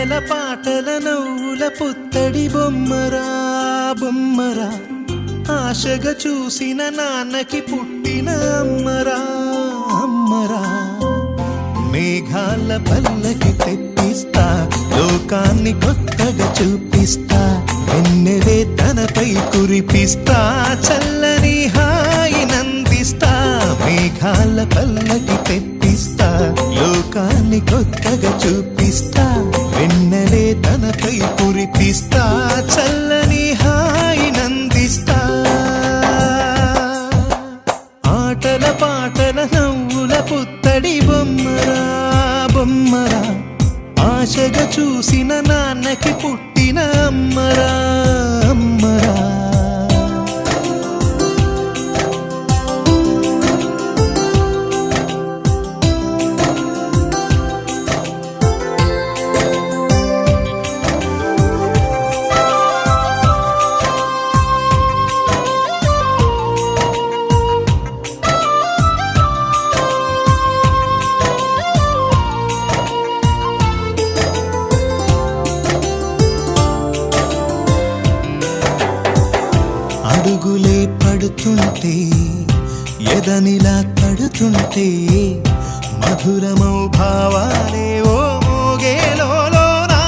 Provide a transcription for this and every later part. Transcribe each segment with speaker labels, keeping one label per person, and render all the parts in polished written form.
Speaker 1: ఆటల పాటల నవ్వుల పుత్తడి బొమ్మరా బొమ్మరా ఆశగా చూసిన నాన్నకి పుట్టిన అమ్మరా అమ్మరా మేఘాల పల్లకి తెప్పిస్తా లోకాన్ని కొత్తగా చూపిస్తా వెన్నెలే తనపై కురిపిస్తా చల్లని హాయి నందిస్తా మేఘాల పల్లకి తెప్పిస్తా లోకాన్ని కొత్తగా చూపిస్తా వెన్నెలే తనపై కురిపిస్తా చల్లని హాయి నందిస్తా ఆటల పాటల నవ్వుల పుత్తడి బొమ్మరా బొమ్మరా ఆశగా చూసిన నాన్నకి పుట్టిన అమ్మరా అమ్మరా అడుగులే పడుతుంటే ఎదనిలా తడుతుంటే మధురమౌ భావాలే ఓ మోగేలోనా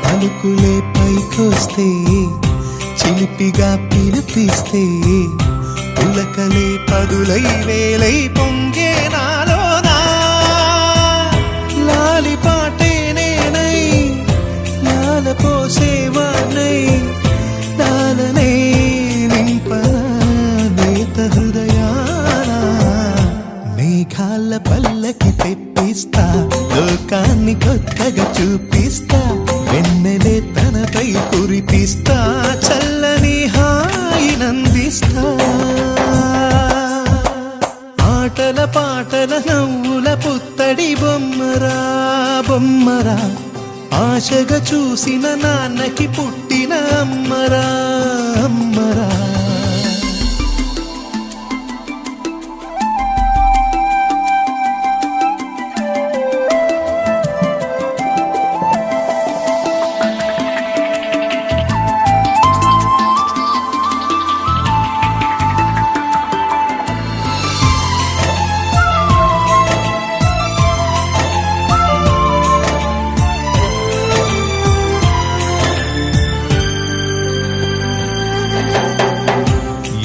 Speaker 1: పలుకులే పైకొస్తే చిలిపిగా పిలిపిస్తే పులకలే పదులై వేలై పొంగే నాలోనా లాలి పాటే నేనై లాల పోసేవానై లాలనే నింపనేత హృదయాన మేఘాల పల్లకి తెప్పిస్తా లోకాన్ని కొత్తగా చూపిస్తా వెన్నెలే తనపై కురిపిస్తా చల్లని హాయి నందిస్తా ఆటల పాటల నవ్వుల పుత్తడి బొమ్మరా బొమ్మరా ఆశగా చూసిన నాన్నకి పుట్టిన అమ్మరా అమ్మరా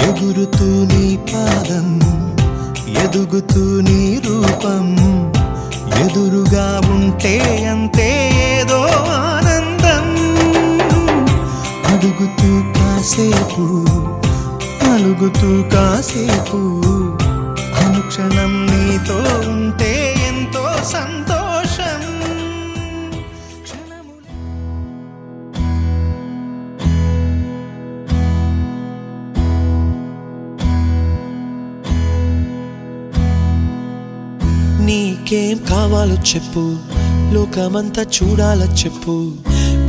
Speaker 1: ఎగురుతూ నీ పాదం ఎదుగుతూ నీ రూపం ఎదురుగా ఉంటే అంతే ఏదో ఆనందం అడుగుతూ కాసేపు అలుగుతూ కాసేపు అనుక్షణం నీతో ఉంటే ఎంతో సంతోషం
Speaker 2: నీకేం కావాలో చెప్పు లోకమంతా చూడాలో చెప్పు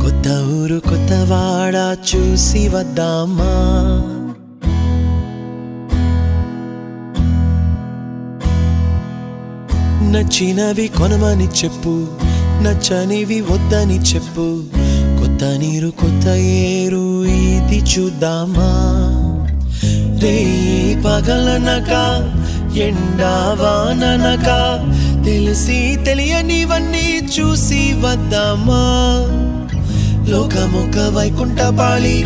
Speaker 2: కొత్త ఊరు కొత్త వాడ చూసి వద్దామా నచ్చినవి కొనమని చెప్పు నచ్చనివి వద్దని చెప్పు కొత్త నీరు కొత్త ఏరు ఇది చూద్దామా రే పగలనక ఎండావాననక తెలిసి తెలియనివన్నీ చూసి వద్దామా లోకమొక వైకుంఠపాళి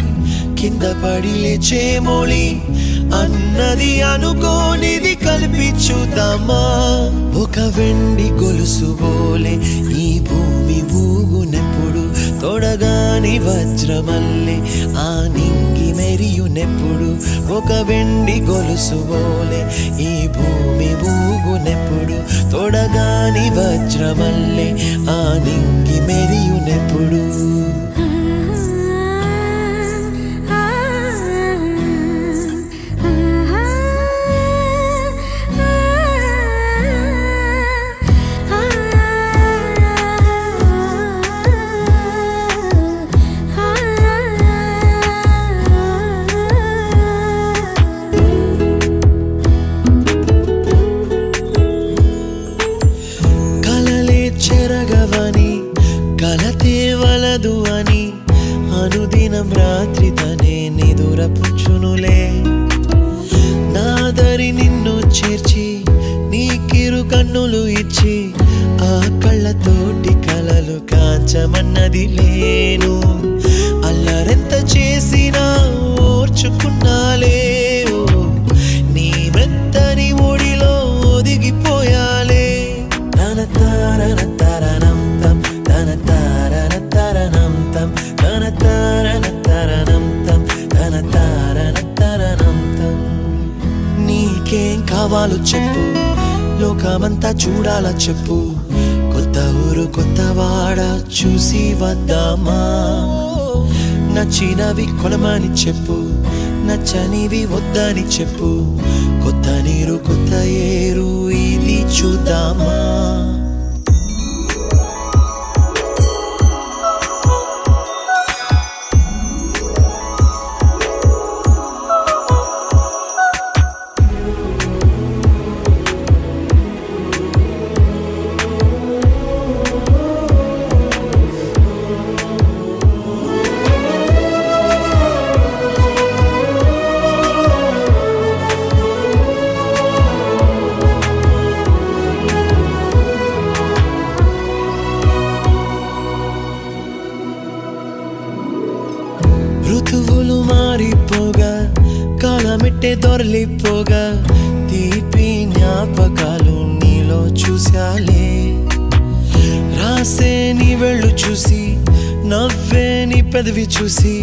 Speaker 2: కింద పడి లేచే మోళి అన్నది అనుకోనిది కలిపి చూద్దామా ఒక వెండి గొలుసు బోలే ఈ భూమి ఊగునెప్పుడు తొడగాని వజ్రమల్లే ఆ నింగి మెరియునెప్పుడు ఒక వెండి గొలుసు బోలే ఈ భూమి ఊగునెప్పుడు తొడగాని వజ్రమల్లే ఆ నింగి మెరియునెప్పుడు కావాలో చెప్పు, లోకమంతా చూడాలా చెప్పు, కొత్త ఊరు కొత్త వాడ చూసి వద్దామా. నచ్చినవి కొనమని చెప్పు, నచ్చనివి వద్దని చెప్పు, కొత్త నీరు కొత్త ఏరు ఇది చూద్దామా. ఋతువులు మారిపోగా కాలమెట్టే దొరలిపోగా తీపి జ్ఞాపకాలు నీలో చూశాలే. రాసే నీ వెళ్ళు చూసి, నవ్వే నీ పెదవి చూసి,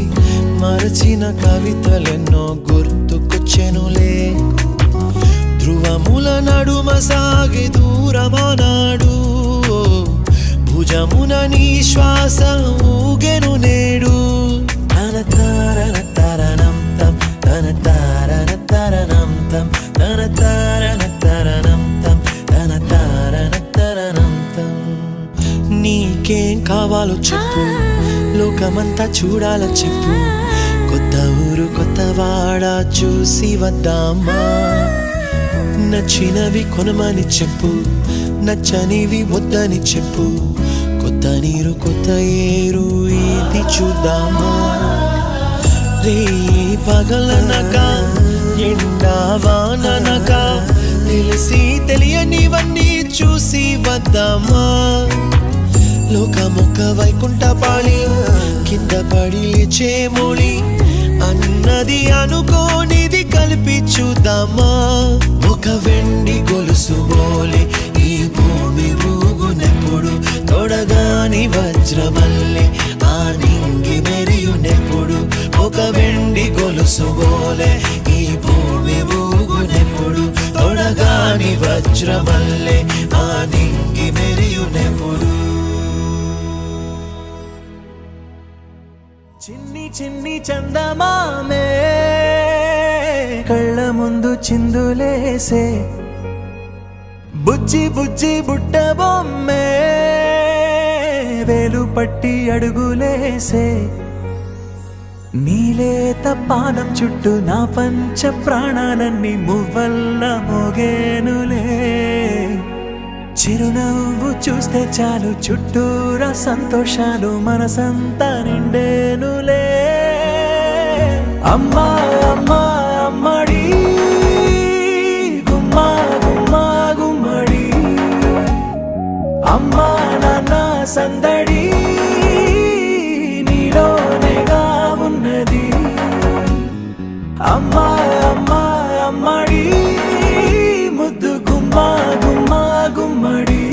Speaker 2: మరచిన కవితలెన్నో గుర్తుకొచ్చెనులే. ధ్రువముల నడుమ సాగే దూరమానాడు, భుజమున నీ శ్వాస ఊగెను నేడు. నీకేం కావాలో చెప్పు, లోకమంతా చూడాలో చెప్పు, కొత్త ఊరు కొత్త వాడ చూసి వద్దామా. నచ్చినవి కొనమని చెప్పు, నచ్చనివి వద్దని చెప్పు, కొత్త నీరు కొత్త ఏరు ఇది చూద్దామా. రే పగలనక ఎండా వాననక తెలిసి తెలియనివన్నీ చూసి వద్దామా. లోకమొక్క వైకుంఠపాళి కింద పడి లేచే మోళి అన్నది అనుకోనిది కలిపి చూద్దామా. ఒక వెండి గొలుసు బోలే ఈ భూమి ఊగునెప్పుడు, తొడగాని వజ్రమల్లె ఆ నింగి మెరియునెప్పుడు. ఒక వెండి గొలుసు బోలే ఈ భూమి ఊగునెప్పుడు, తొడగాని వజ్రమల్లె ఆ నింగి మెరియునెప్పుడు.
Speaker 3: చిన్ని చిన్ని చందమామే కళ్ళ ముందు చిందులేసే, బుజ్జి బుజ్జి బుట్ట బొమ్మే వేలు పట్టి అడుగులేసే. నీలేత పానం చుట్టూ నా పంచ ప్రాణాలన్నీ మువ్వల్ల మోగేనులే. చిరునవ్వు చూస్తే చాలు చుట్టూరా సంతోషాలు మనసంతా నిండేనులే. అమ్మా అమ్మా అమ్మడి గుమ్మా గుమ్మా గుమ్మడి, అమ్మా నాన్న సందడి నీలోనేగా ఉన్నది. అమ్మా అమ్మా అమ్మడి ముద్దు గుమ్మా గుమ్మా గుమ్మడి,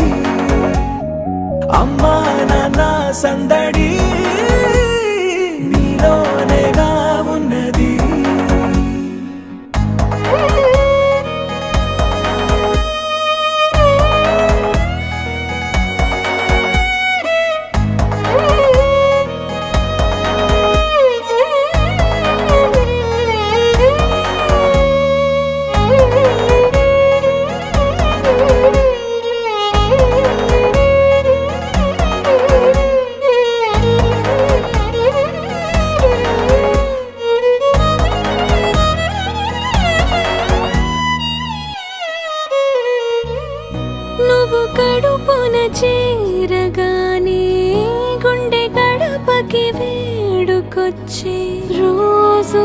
Speaker 3: అమ్మా నాన్న సందడి నీలోనేగా ఉన్నది.
Speaker 4: నువ్వు కడుపున చేరగానే గుండె గడపకి వేడుకొచ్చే రోజు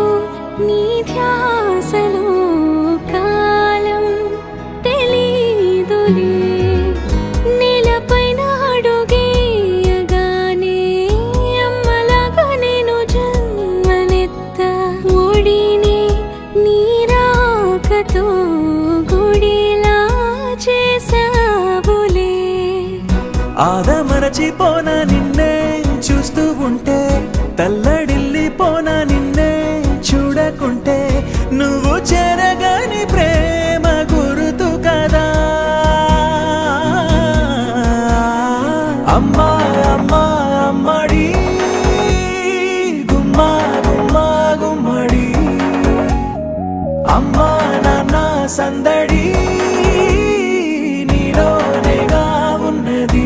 Speaker 4: నీ ధ్యాసలో కాలం తెలీదులే. నేలపైన అడుగేయగానే అమ్మలాగా నేను జన్మనెత్త, ఒడిని నీ రాకతో గుడిలా చేసావులే.
Speaker 3: ఆదమరచిపోన నిన్నే చూస్తూ ఉంటే, తల్లడిల్లిపోన నిన్నే చూడకుంటే, నువ్వు చెరగని ప్రేమ గురు అమ్మా నాన్న సందడి నీలోనేగా ఉన్నది.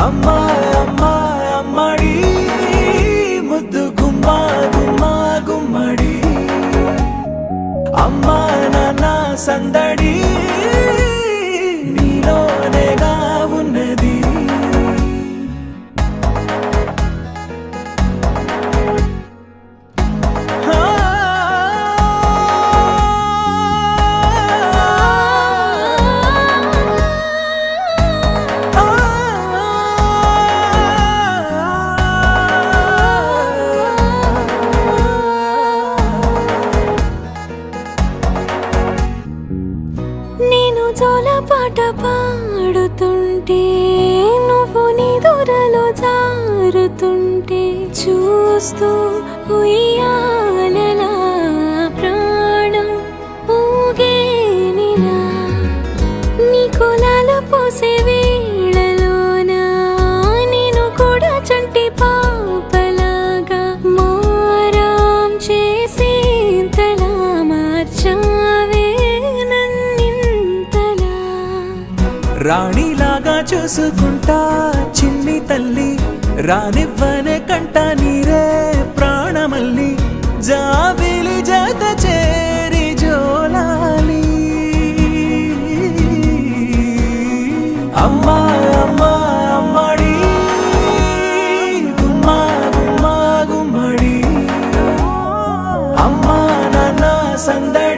Speaker 3: అమ్మా అమ్మా అమ్మడి ముద్దు గుమ్మా గుమ్మా గుమ్మడి. అమ్మా నాన్న సందడి నీలోనేగా ఉన్నది.
Speaker 4: నేను జోలపాట పాడుతుంటే నువ్వు నీ దూరలో జారుతుంటే చూస్తూ ఉయ్యాలలా ప్రాణం ఊగేనిలా. నీ కులాల పోసే వేళలోన నేను కూడా చంటి పాపలాగా మారాం చేసేంతలా మార్చావే నన్నింతలా.
Speaker 3: రాణిలాగా చూసుకుంటా చిన్ని తల్లి, రానివ్వనే కంట నీరే ప్రాణమల్లి. జాబిలి జత చేరి జోలాలి. అమ్మా అమ్మా అమ్మడి గుమ్మా గుమ్మా గుమ్మడి. అమ్మా నాన్న సందడి